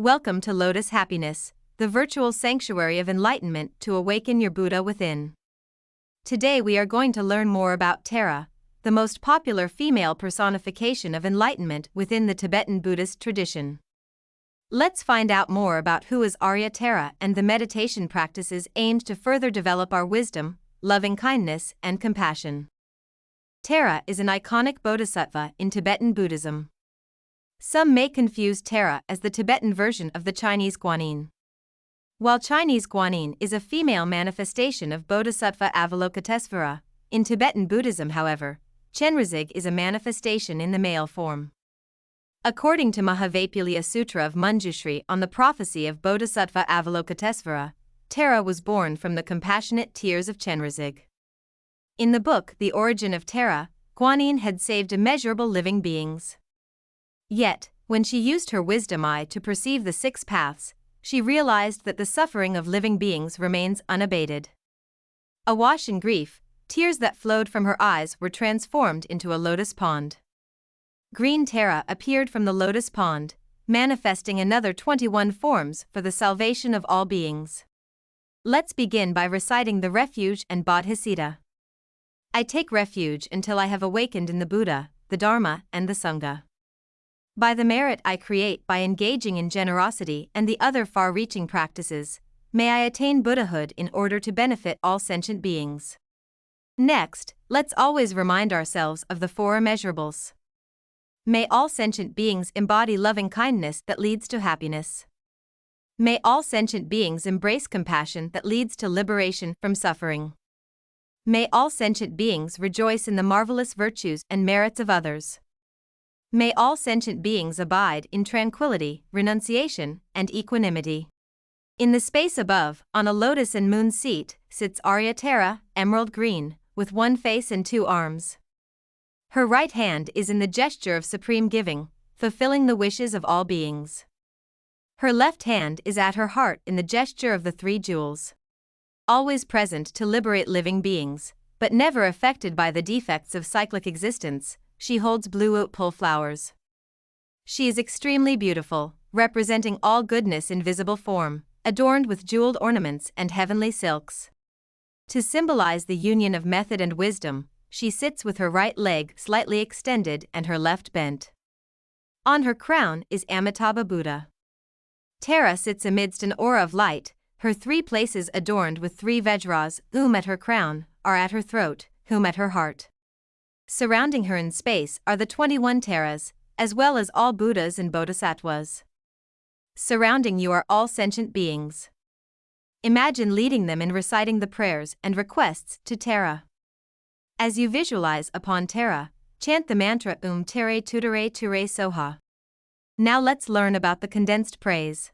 Welcome to Lotus Happiness, the virtual sanctuary of enlightenment to awaken your Buddha within. Today we are going to learn more about Tara, the most popular female personification of enlightenment within the Tibetan Buddhist tradition. Let's find out more about who is Arya Tara and the meditation practices aimed to further develop our wisdom, loving-kindness, and compassion. Tara is an iconic bodhisattva in Tibetan Buddhism. Some may confuse Tara as the Tibetan version of the Chinese Guanyin. While Chinese Guanyin is a female manifestation of Bodhisattva Avalokitesvara, in Tibetan Buddhism, however, Chenrezig is a manifestation in the male form. According to Mahavaipulia Sutra of Manjushri on the prophecy of Bodhisattva Avalokitesvara, Tara was born from the compassionate tears of Chenrezig. In the book The Origin of Tara, Guanyin had saved immeasurable living beings. Yet, when she used her wisdom eye to perceive the six paths, she realized that the suffering of living beings remains unabated. Awash in grief, tears that flowed from her eyes were transformed into a lotus pond. Green Tara appeared from the lotus pond, manifesting another 21 forms for the salvation of all beings. Let's begin by reciting the Refuge and Bodhicitta. I take refuge until I have awakened in the Buddha, the Dharma, and the Sangha. By the merit I create by engaging in generosity and the other far-reaching practices, may I attain Buddhahood in order to benefit all sentient beings. Next, let's always remind ourselves of the Four Immeasurables. May all sentient beings embody loving kindness that leads to happiness. May all sentient beings embrace compassion that leads to liberation from suffering. May all sentient beings rejoice in the marvelous virtues and merits of others. May all sentient beings abide in tranquility, renunciation, and equanimity. In the space above, on a lotus and moon seat, sits Arya Tara, emerald green, with one face and two arms. Her right hand is in the gesture of supreme giving, fulfilling the wishes of all beings. Her left hand is at her heart in the gesture of the three jewels. Always present to liberate living beings, but never affected by the defects of cyclic existence, she holds blue oat-pole flowers. She is extremely beautiful, representing all goodness in visible form, adorned with jeweled ornaments and heavenly silks. To symbolize the union of method and wisdom, she sits with her right leg slightly extended and her left bent. On her crown is Amitabha Buddha. Tara sits amidst an aura of light, her three places adorned with three vajras, at her crown, are at her throat, at her heart. Surrounding her in space are the 21 Taras, as well as all Buddhas and Bodhisattvas. Surrounding you are all sentient beings. Imagine leading them in reciting the prayers and requests to Tara. As you visualize upon Tara, chant the mantra Tere Tutere Ture Soha. Now let's learn about the condensed praise.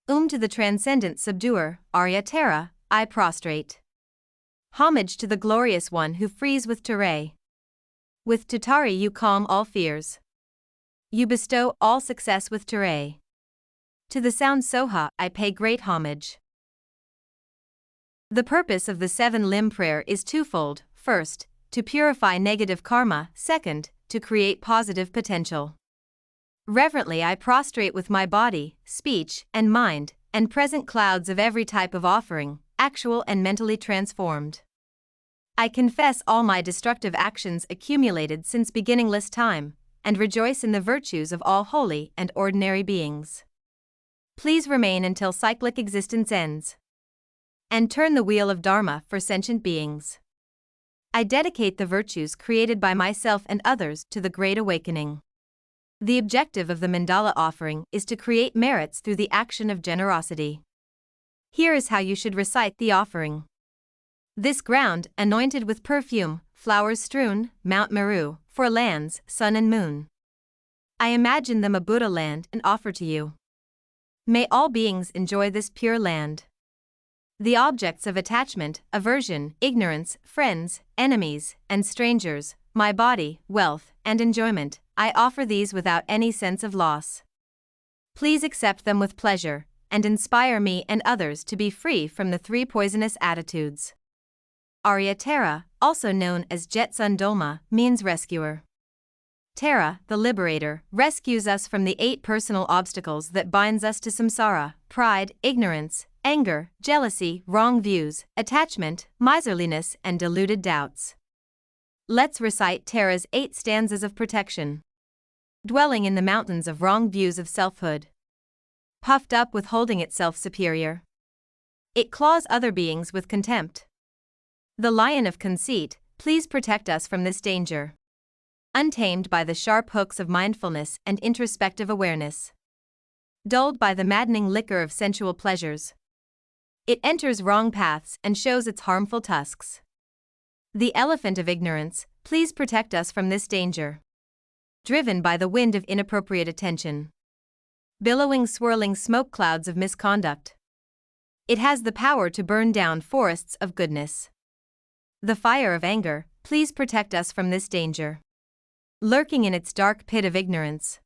To the transcendent subduer, Arya Tara, I prostrate. Homage to the glorious one who frees with Tere. With Tutari you calm all fears. You bestow all success with Tere. To the sound Soha I pay great homage. The purpose of the seven-limb prayer is twofold: first, to purify negative karma; second, to create positive potential. Reverently I prostrate with my body, speech, and mind, and present clouds of every type of offering, actual and mentally transformed. I confess all my destructive actions accumulated since beginningless time, and rejoice in the virtues of all holy and ordinary beings. Please remain until cyclic existence ends. And turn the wheel of Dharma for sentient beings. I dedicate the virtues created by myself and others to the Great Awakening. The objective of the Mandala Offering is to create merits through the action of generosity. Here is how you should recite the offering. This ground, anointed with perfume, flowers strewn, Mount Meru, four lands, sun and moon. I imagine them a Buddha land and offer to you. May all beings enjoy this pure land. The objects of attachment, aversion, ignorance, friends, enemies, and strangers, my body, wealth, and enjoyment, I offer these without any sense of loss. Please accept them with pleasure, and inspire me and others to be free from the three poisonous attitudes. Arya Tara, also known as Jetsun Dolma, means rescuer. Tara, the liberator, rescues us from the 8 personal obstacles that binds us to samsara: pride, ignorance, anger, jealousy, wrong views, attachment, miserliness, and deluded doubts. Let's recite Tara's 8 stanzas of protection. Dwelling in the mountains of wrong views of selfhood. Puffed up with holding itself superior. It claws other beings with contempt. The lion of conceit, please protect us from this danger. Untamed by the sharp hooks of mindfulness and introspective awareness. Dulled by the maddening liquor of sensual pleasures. It enters wrong paths and shows its harmful tusks. The elephant of ignorance, please protect us from this danger. Driven by the wind of inappropriate attention. Billowing swirling smoke clouds of misconduct. It has the power to burn down forests of goodness. The fire of anger, please protect us from this danger. Lurking in its dark pit of ignorance.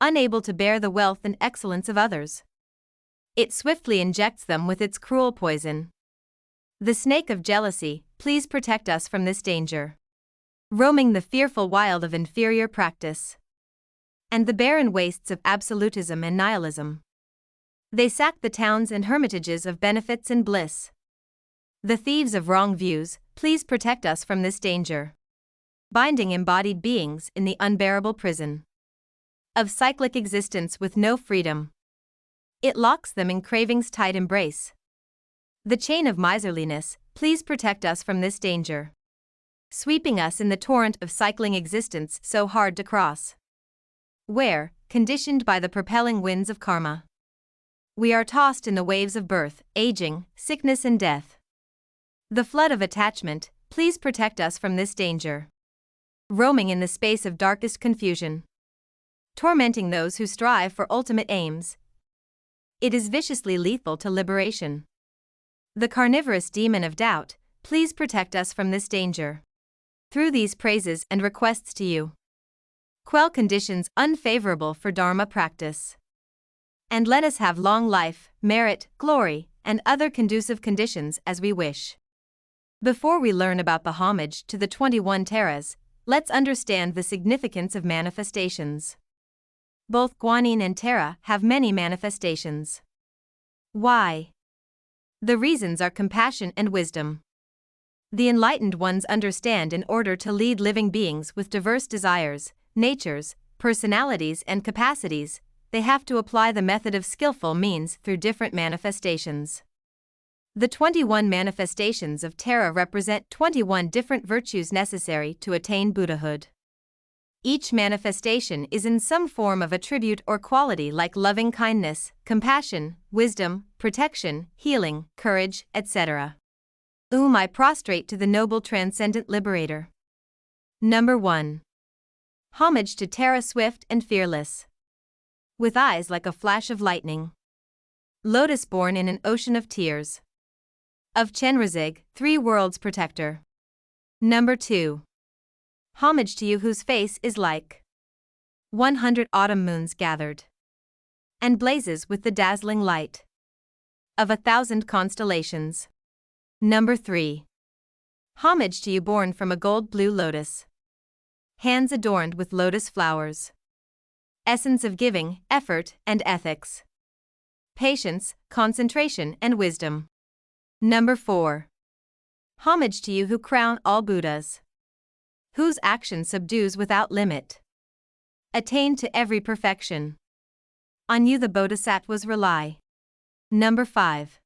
Unable to bear the wealth and excellence of others. It swiftly injects them with its cruel poison. The snake of jealousy, please protect us from this danger. Roaming the fearful wild of inferior practice. And the barren wastes of absolutism and nihilism. They sack the towns and hermitages of benefits and bliss. The thieves of wrong views, please protect us from this danger. Binding embodied beings in the unbearable prison of cyclic existence with no freedom. It locks them in craving's tight embrace. The chain of miserliness, please protect us from this danger. Sweeping us in the torrent of cycling existence so hard to cross. Where, conditioned by the propelling winds of karma, we are tossed in the waves of birth, aging, sickness and death. The flood of attachment, please protect us from this danger. Roaming in the space of darkest confusion. Tormenting those who strive for ultimate aims. It is viciously lethal to liberation. The carnivorous demon of doubt, please protect us from this danger. Through these praises and requests to you. Quell conditions unfavorable for Dharma practice. And let us have long life, merit, glory, and other conducive conditions as we wish. Before we learn about the homage to the 21 Taras, let's understand the significance of manifestations. Both Guanyin and Tara have many manifestations. Why? The reasons are compassion and wisdom. The enlightened ones understand in order to lead living beings with diverse desires, natures, personalities and capacities, they have to apply the method of skillful means through different manifestations. The 21 manifestations of Tara represent 21 different virtues necessary to attain Buddhahood. Each manifestation is in some form of attribute or quality like loving kindness, compassion, wisdom, protection, healing, courage, etc. I prostrate to the noble transcendent liberator. Number 1. Homage to Tara, swift and fearless. With eyes like a flash of lightning. Lotus born in an ocean of tears. Of Chenrezig, 3 worlds protector. Number 2. Homage to you whose face is like 100 autumn moons gathered. And blazes with the dazzling light of 1,000 constellations. Number 3. Homage to you born from a gold blue lotus. Hands adorned with lotus flowers. Essence of giving, effort, and ethics. Patience, concentration, and wisdom. Number 4. Homage to you who crown all Buddhas. Whose action subdues without limit. Attain to every perfection. On you the Bodhisattvas rely. Number 5.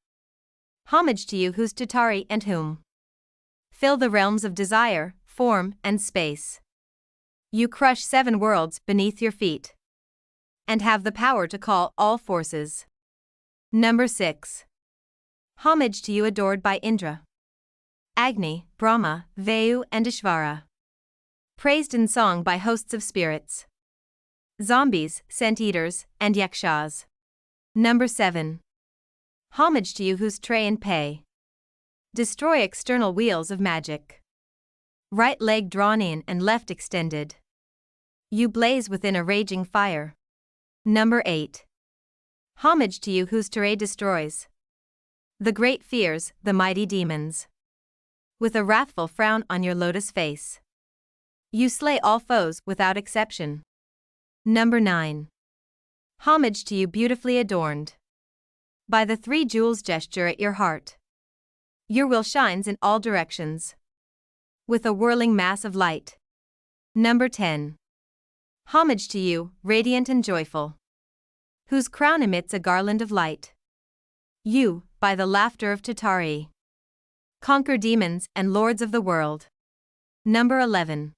Homage to you whose Tatari and whom fill the realms of desire, form, and space. You crush 7 worlds beneath your feet. And have the power to call all forces. Number 6. Homage to you adored by Indra, Agni, Brahma, Vayu, and Ishvara. Praised in song by hosts of spirits. Zombies, scent-eaters, and yakshas. Number 7. Homage to you whose tray and pay destroy external wheels of magic. Right leg drawn in and left extended. You blaze within a raging fire. Number 8. Homage to you whose teray destroys the great fears, the mighty demons. With a wrathful frown on your lotus face. You slay all foes without exception. Number 9. Homage to you, beautifully adorned by the three jewels gesture at your heart. Your will shines in all directions with a whirling mass of light. Number 10. Homage to you, radiant and joyful, whose crown emits a garland of light. You, by the laughter of Tatari, conquer demons and lords of the world. Number 11.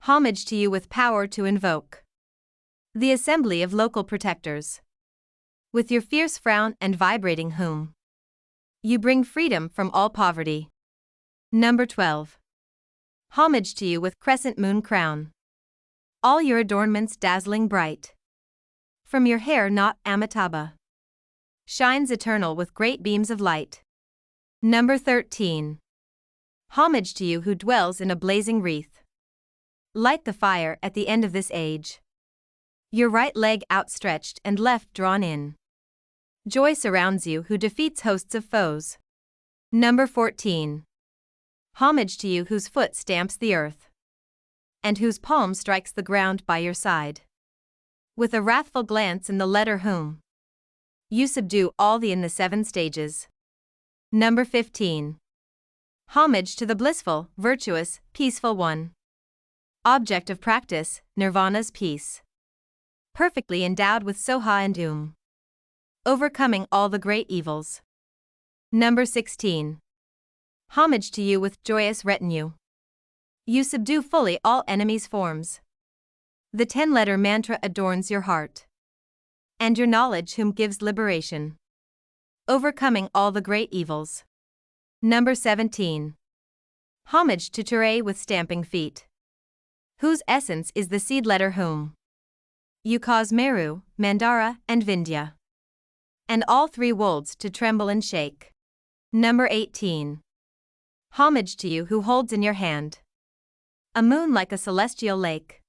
Homage to you, with power to invoke the assembly of local protectors. With your fierce frown and vibrating hum, you bring freedom from all poverty. Number 12. Homage to you, with crescent moon crown, all your adornments dazzling bright. From your hair knot Amitabha shines eternal with great beams of light. Number 13. Homage to you, who dwells in a blazing wreath. Light the fire at the end of this age. Your right leg outstretched and left drawn in. Joy surrounds you, who defeats hosts of foes. Number 14. Homage to you, whose foot stamps the earth, and whose palm strikes the ground by your side. With a wrathful glance in the letter whom, you subdue all the in the 7 stages. Number 15. Homage to the blissful, virtuous, peaceful one. Object of practice, Nirvana's peace. Perfectly endowed with Soha and overcoming all the great evils. Number 16. Homage to you, with joyous retinue. You subdue fully all enemies' forms. The 10-letter mantra adorns your heart, and your knowledge whom gives liberation, overcoming all the great evils. Number 17. Homage to Ture, with stamping feet, whose essence is the seed letter whom. You cause Meru, Mandara, and Vindhya, and all 3 worlds to tremble and shake. Number 18. Homage to you, who holds in your hand a moon like a celestial lake,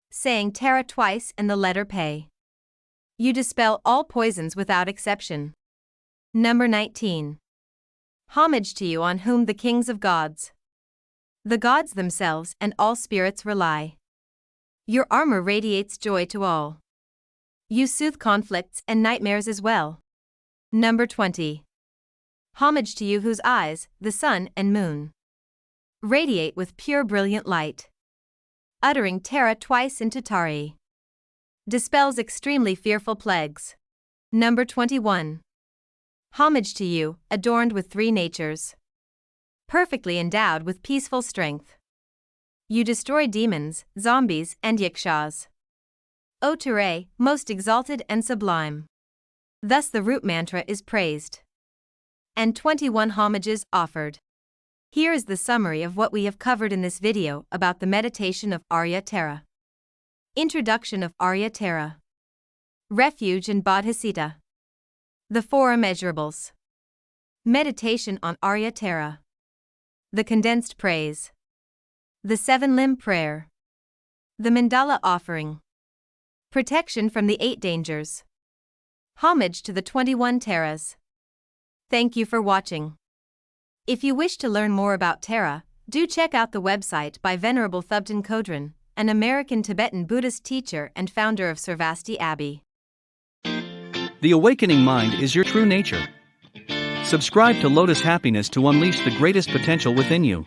saying Tara twice and the letter Pe. You dispel all poisons without exception. Number 19. Homage to you, on whom the kings of gods, the gods themselves and all spirits rely. Your armor radiates joy to all. You soothe conflicts and nightmares as well. Number 20. Homage to you, whose eyes, the sun and moon, radiate with pure brilliant light. Uttering Tara twice in Tatari, dispels extremely fearful plagues. Number 21. Homage to you, adorned with 3 natures, perfectly endowed with peaceful strength. You destroy demons, zombies, and yakshas. O Ture, most exalted and sublime. Thus the root mantra is praised, and 21 homages offered. Here is the summary of what we have covered in this video about the meditation of Arya Tara. Introduction of Arya Tara. Refuge and Bodhicitta. The Four Immeasurables. Meditation on Arya Tara. The Condensed Praise. The 7-limb prayer. The Mandala Offering. Protection from the 8 dangers. Homage to the 21 Taras. Thank you for watching. If you wish to learn more about Tara, do check out the website by Venerable Thubten Kodron, an American Tibetan Buddhist teacher and founder of Sarvasti Abbey. The awakening mind is your true nature. Subscribe to Lotus Happiness to unleash the greatest potential within you.